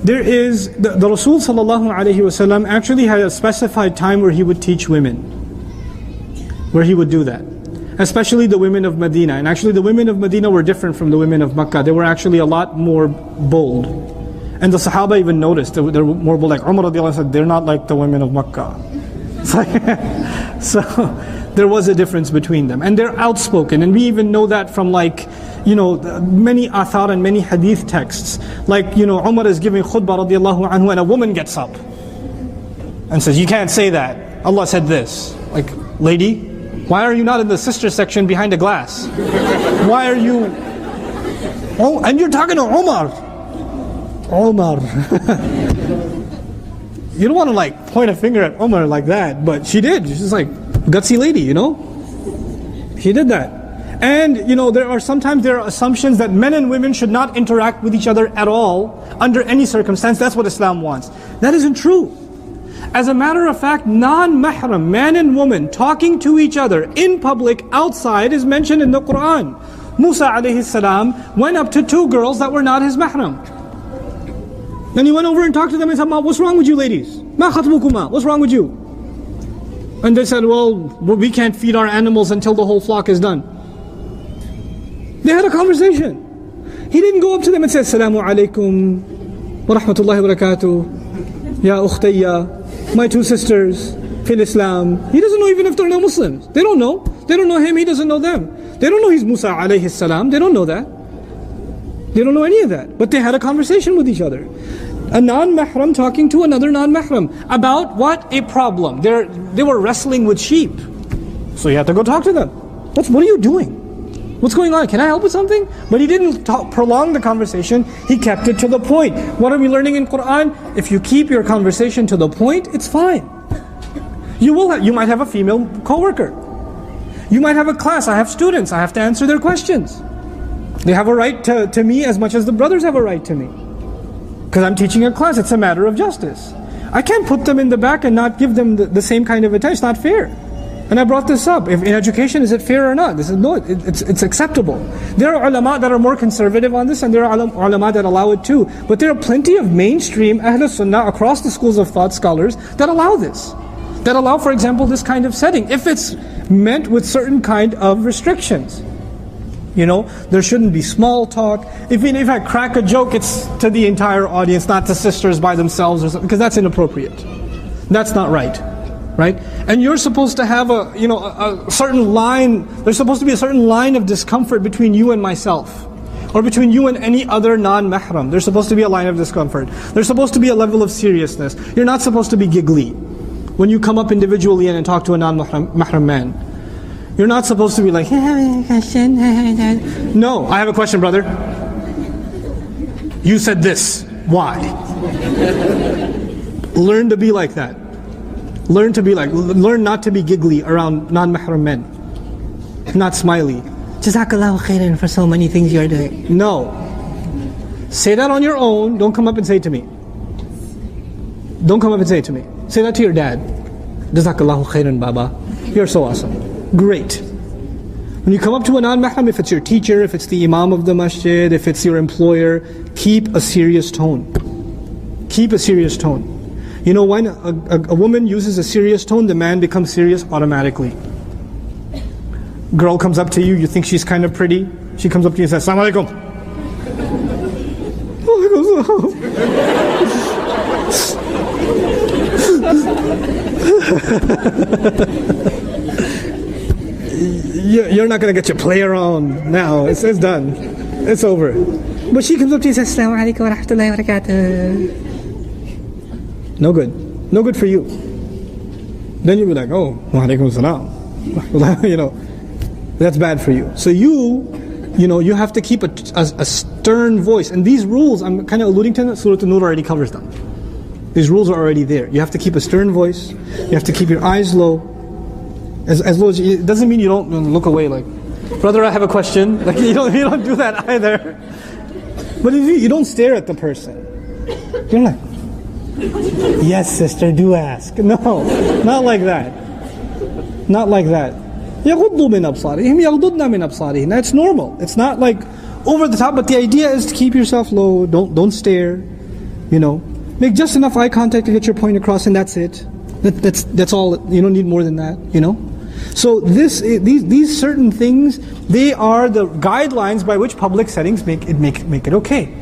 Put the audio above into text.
the Rasul sallallahu alaihi wasallam actually had a specified time where he would teach women, where he would do that, especially the women of Medina. And actually the women of Medina were different from the women of Makkah. They were actually a lot more bold, and the Sahaba even noticed they're more bold. Like Umar radiallahu anhu said, they're not like the women of Makkah. So there was a difference between them, and they're outspoken. And we even know that from many athar and many hadith texts. Like, Umar is giving khutbah radiallahu anhu, and a woman gets up and says, you can't say that. Allah said this. Like, lady, why are you not in the sister section behind a glass? Why are you... Oh, and you're talking to Umar. You don't want to point a finger at Umar like that, but she did. She's like, gutsy lady, She did that. And, there are assumptions that men and women should not interact with each other at all, under any circumstance. That's what Islam wants. That isn't true. As a matter of fact, non-mahram, man and woman, talking to each other in public, outside, is mentioned in the Quran. Musa alayhi salam went up to two girls that were not his mahram. Then he went over and talked to them and said, what's wrong with you ladies? Ma khatbukuma, what's wrong with you? And they said, well, we can't feed our animals until the whole flock is done. They had a conversation. He didn't go up to them and say, Assalamu alaikum wa rahmatullahi wa barakatuh, ya ukhtayya, my two sisters, fil Islam. He doesn't know even if they're not Muslims. They don't know. They don't know him, he doesn't know them. They don't know he's Musa alayhi salam. They don't know that. They don't know any of that. But they had a conversation with each other. A non-mahram talking to another non-mahram about what? A problem. They were wrestling with sheep. So you had to go talk to them. What are you doing? What's going on? Can I help with something? But he didn't prolong the conversation. He kept it to the point. What are we learning in Quran? If you keep your conversation to the point, it's fine. You might have a female co-worker. You might have a class. I have students. I have to answer their questions. They have a right to me as much as the brothers have a right to me. Because I'm teaching a class. It's a matter of justice. I can't put them in the back and not give them the same kind of attention. It's not fair. And I brought this up. If in education, is it fair or not? This is no. It's acceptable. There are ulama that are more conservative on this, and there are ulama that allow it too. But there are plenty of mainstream Ahl Sunnah across the schools of thought scholars that allow this. That allow, for example, this kind of setting, if it's meant with certain kind of restrictions. There shouldn't be small talk. If I crack a joke, it's to the entire audience, not to sisters by themselves, or something, because that's inappropriate. That's not right. Right? And you're supposed to have a certain line, there's supposed to be a certain line of discomfort between you and myself. Or between you and any other non-mahram. There's supposed to be a line of discomfort. There's supposed to be a level of seriousness. You're not supposed to be giggly when you come up individually and talk to a non-mahram man. You're not supposed to be like, no, I have a question, brother. You said this. Why? Learn to be like that. Learn not to be giggly around non-mahram men. Not smiley. Jazakallahu khairan for so many things you're doing. No. Say that on your own. Don't come up and say it to me. Don't come up and say it to me. Say that to your dad. Jazakallahu khairan, Baba. You're so awesome. Great. When you come up to a non-mahram, if it's your teacher, if it's the imam of the masjid, if it's your employer, keep a serious tone. Keep a serious tone. When a woman uses a serious tone, the man becomes serious automatically. Girl comes up to you, you think she's kind of pretty. She comes up to you and says, Assalamu alaikum. You're not going to get your play around now. It's done. It's over. But she comes up to you and says, Assalamu alaikum wa rahmatullahi wa barakatuh. No good. No good for you. Then you'll be like, oh, wa alaikum salam. That's bad for you. So you have to keep a stern voice. And these rules, I'm kind of alluding to them, Surah An-Nur already covers them. These rules are already there. You have to keep a stern voice. You have to keep your eyes low. As low as it doesn't mean you don't look away like, brother, I have a question. Like you don't do that either. But if you don't stare at the person. You're like, yes, sister, do ask. No, not like that. Not like that. يَغُضُّ مِنْ أَبْصَارِهِمْ يَغْضُضْنَ مِنْ أَبْصَارِهِمْ. That's normal. It's not like over the top, but the idea is to keep yourself low. Don't stare. You know, make just enough eye contact to get your point across, and that's it. That's all. You don't need more than that. You know. So these certain things, they are the guidelines by which public settings make it okay.